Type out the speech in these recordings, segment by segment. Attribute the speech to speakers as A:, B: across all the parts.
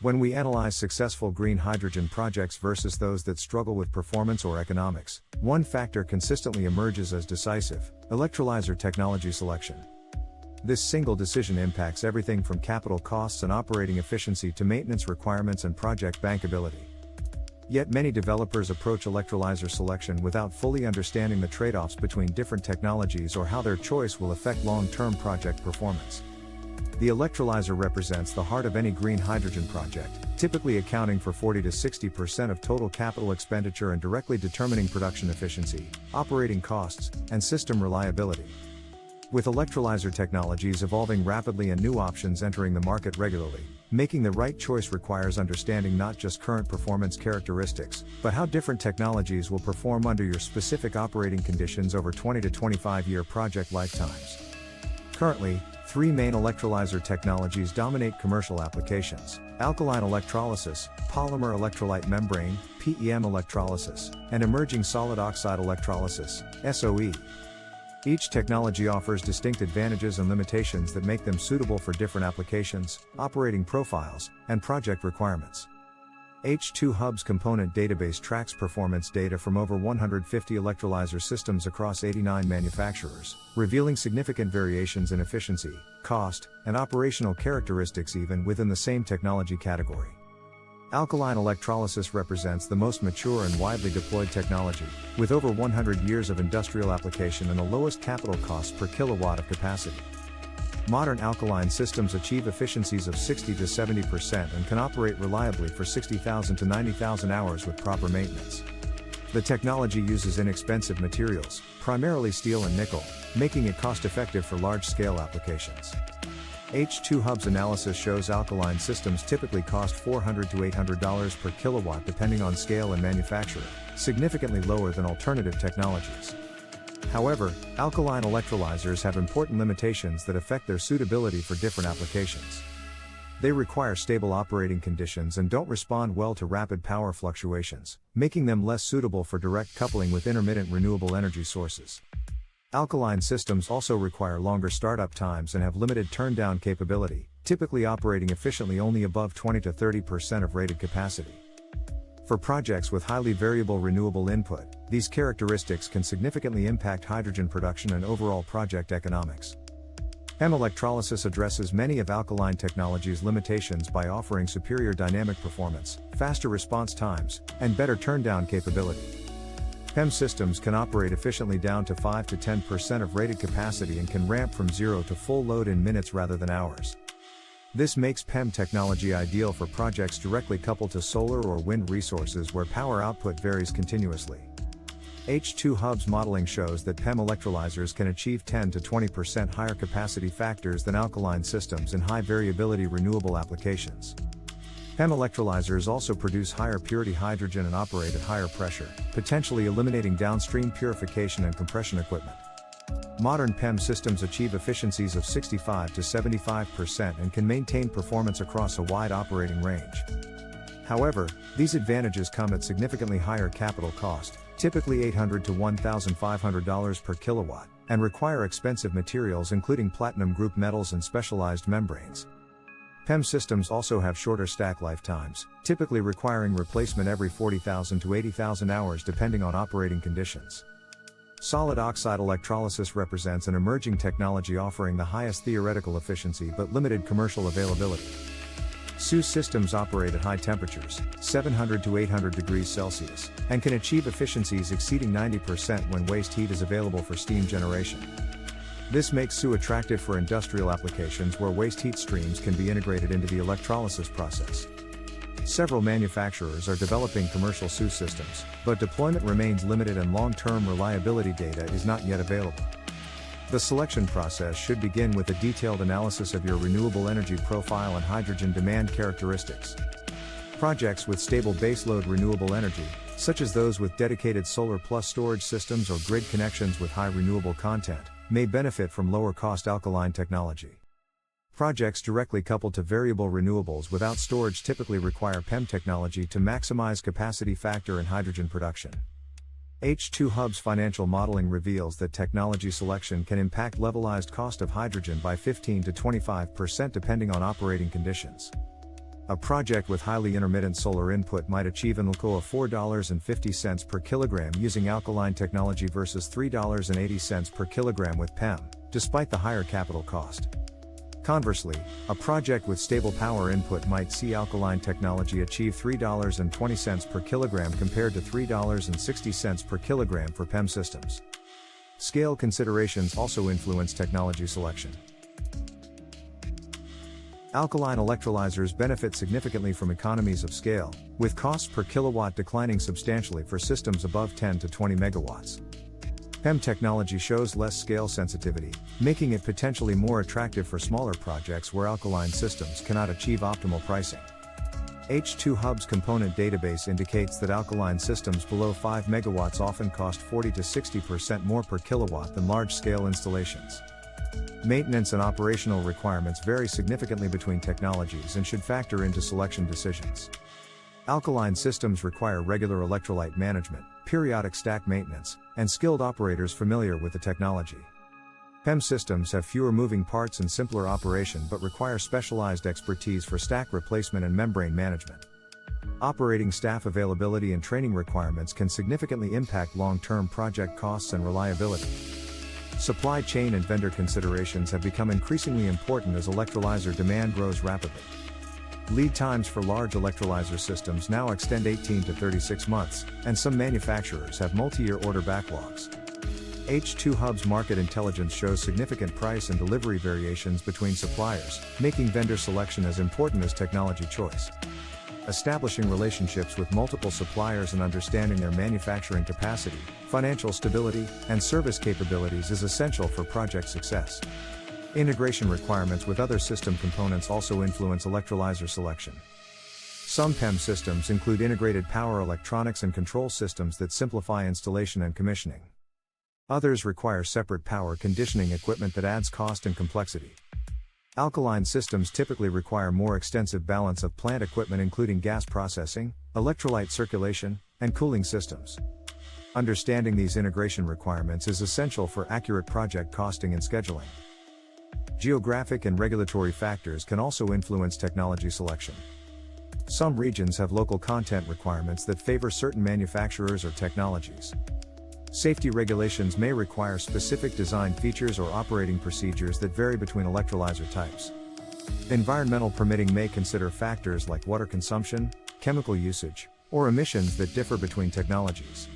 A: When we analyze successful green hydrogen projects versus those that struggle with performance or economics, one factor consistently emerges as decisive: electrolyzer technology selection. This single decision impacts everything from capital costs and operating efficiency to maintenance requirements and project bankability. Yet many developers approach electrolyzer selection without fully understanding the trade-offs between different technologies or how their choice will affect long-term project performance. The electrolyzer represents the heart of any green hydrogen project, typically accounting for 40 to 60% of total capital expenditure and directly determining production efficiency, operating costs, and system reliability. With electrolyzer technologies evolving rapidly and new options entering the market regularly, making the right choice requires understanding not just current performance characteristics, but how different technologies will perform under your specific operating conditions over 20 to 25-year project lifetimes. Currently, three main electrolyzer technologies dominate commercial applications: alkaline electrolysis, polymer electrolyte membrane (PEM) electrolysis, and emerging solid oxide electrolysis (SOE). Each technology offers distinct advantages and limitations that make them suitable for different applications, operating profiles, and project requirements. H2 Hub's component database tracks performance data from over 150 electrolyzer systems across 89 manufacturers, revealing significant variations in efficiency, cost, and operational characteristics even within the same technology category. Alkaline electrolysis represents the most mature and widely deployed technology, with over 100 years of industrial application and the lowest capital costs per kilowatt of capacity. Modern alkaline systems achieve efficiencies of 60 to 70% and can operate reliably for 60,000 to 90,000 hours with proper maintenance. The technology uses inexpensive materials, primarily steel and nickel, making it cost-effective for large-scale applications. H2 Hub's analysis shows alkaline systems typically cost $400 to $800 per kilowatt depending on scale and manufacturer, significantly lower than alternative technologies. However, alkaline electrolyzers have important limitations that affect their suitability for different applications. They require stable operating conditions and don't respond well to rapid power fluctuations, making them less suitable for direct coupling with intermittent renewable energy sources. Alkaline systems also require longer startup times and have limited turndown capability, typically operating efficiently only above 20 to 30% of rated capacity. For projects with highly variable renewable input, these characteristics can significantly impact hydrogen production and overall project economics. PEM electrolysis addresses many of alkaline technology's limitations by offering superior dynamic performance, faster response times, and better turndown capability. PEM systems can operate efficiently down to 5 to 10% of rated capacity and can ramp from zero to full load in minutes rather than hours. This makes PEM technology ideal for projects directly coupled to solar or wind resources where power output varies continuously. H2 Hub's modeling shows that PEM electrolyzers can achieve 10 to 20% higher capacity factors than alkaline systems in high variability renewable applications. PEM electrolyzers also produce higher purity hydrogen and operate at higher pressure, potentially eliminating downstream purification and compression equipment. Modern PEM systems achieve efficiencies of 65 to 75% and can maintain performance across a wide operating range. However, these advantages come at significantly higher capital cost, typically $800 to $1,500 per kilowatt, and require expensive materials including platinum group metals and specialized membranes. PEM systems also have shorter stack lifetimes, typically requiring replacement every 40,000 to 80,000 hours depending on operating conditions. Solid oxide electrolysis represents an emerging technology offering the highest theoretical efficiency but limited commercial availability. SOE systems operate at high temperatures, 700 to 800 degrees Celsius, and can achieve efficiencies exceeding 90% when waste heat is available for steam generation. This makes SOE attractive for industrial applications where waste heat streams can be integrated into the electrolysis process. Several manufacturers are developing commercial SOE systems, but deployment remains limited and long-term reliability data is not yet available. The selection process should begin with a detailed analysis of your renewable energy profile and hydrogen demand characteristics. Projects with stable baseload renewable energy, such as those with dedicated solar plus storage systems or grid connections with high renewable content, may benefit from lower-cost alkaline technology. Projects directly coupled to variable renewables without storage typically require PEM technology to maximize capacity factor and hydrogen production. H2 Hub's financial modeling reveals that technology selection can impact levelized cost of hydrogen by 15 to 25% depending on operating conditions. A project with highly intermittent solar input might achieve an LCOH of $4.50 per kilogram using alkaline technology versus $3.80 per kilogram with PEM, despite the higher capital cost. Conversely, a project with stable power input might see alkaline technology achieve $3.20 per kilogram compared to $3.60 per kilogram for PEM systems. Scale considerations also influence technology selection. Alkaline electrolyzers benefit significantly from economies of scale, with costs per kilowatt declining substantially for systems above 10 to 20 megawatts. PEM technology shows less scale sensitivity, making it potentially more attractive for smaller projects where alkaline systems cannot achieve optimal pricing. H2 Hub's component database indicates that alkaline systems below 5 megawatts often cost 40 to 60% more per kilowatt than large-scale installations. Maintenance and operational requirements vary significantly between technologies and should factor into selection decisions. Alkaline systems require regular electrolyte management, periodic stack maintenance, and skilled operators familiar with the technology. PEM systems have fewer moving parts and simpler operation but require specialized expertise for stack replacement and membrane management. Operating staff availability and training requirements can significantly impact long-term project costs and reliability. Supply chain and vendor considerations have become increasingly important as electrolyzer demand grows rapidly. Lead times for large electrolyzer systems now extend 18 to 36 months, and some manufacturers have multi-year order backlogs. H2 Hub's market intelligence shows significant price and delivery variations between suppliers, making vendor selection as important as technology choice. Establishing relationships with multiple suppliers and understanding their manufacturing capacity, financial stability, and service capabilities is essential for project success. Integration requirements with other system components also influence electrolyzer selection. Some PEM systems include integrated power electronics and control systems that simplify installation and commissioning. Others require separate power conditioning equipment that adds cost and complexity. Alkaline systems typically require more extensive balance of plant equipment including gas processing, electrolyte circulation, and cooling systems. Understanding these integration requirements is essential for accurate project costing and scheduling. Geographic and regulatory factors can also influence technology selection. Some regions have local content requirements that favor certain manufacturers or technologies. Safety regulations may require specific design features or operating procedures that vary between electrolyzer types. Environmental permitting may consider factors like water consumption, chemical usage, or emissions that differ between technologies.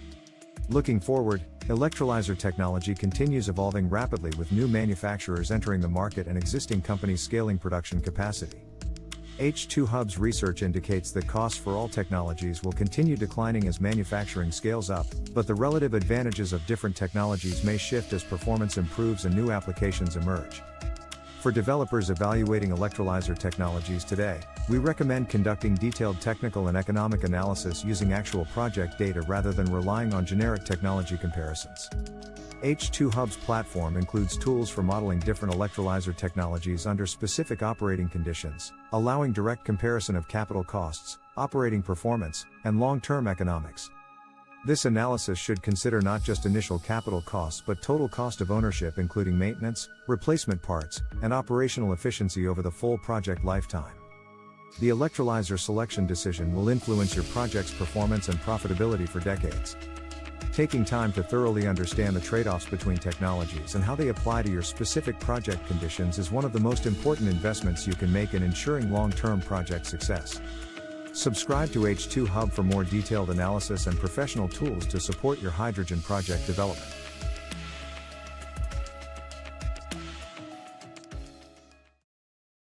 A: Looking forward, electrolyzer technology continues evolving rapidly with new manufacturers entering the market and existing companies scaling production capacity. H2 Hub's research indicates that costs for all technologies will continue declining as manufacturing scales up, but the relative advantages of different technologies may shift as performance improves and new applications emerge. For developers evaluating electrolyzer technologies today, we recommend conducting detailed technical and economic analysis using actual project data rather than relying on generic technology comparisons. H2 Hub's platform includes tools for modeling different electrolyzer technologies under specific operating conditions, allowing direct comparison of capital costs, operating performance, and long-term economics. This analysis should consider not just initial capital costs but total cost of ownership including maintenance, replacement parts, and operational efficiency over the full project lifetime. The electrolyzer selection decision will influence your project's performance and profitability for decades. Taking time to thoroughly understand the trade-offs between technologies and how they apply to your specific project conditions is one of the most important investments you can make in ensuring long-term project success. Subscribe to H2 Hub for more detailed analysis and professional tools to support your hydrogen project development.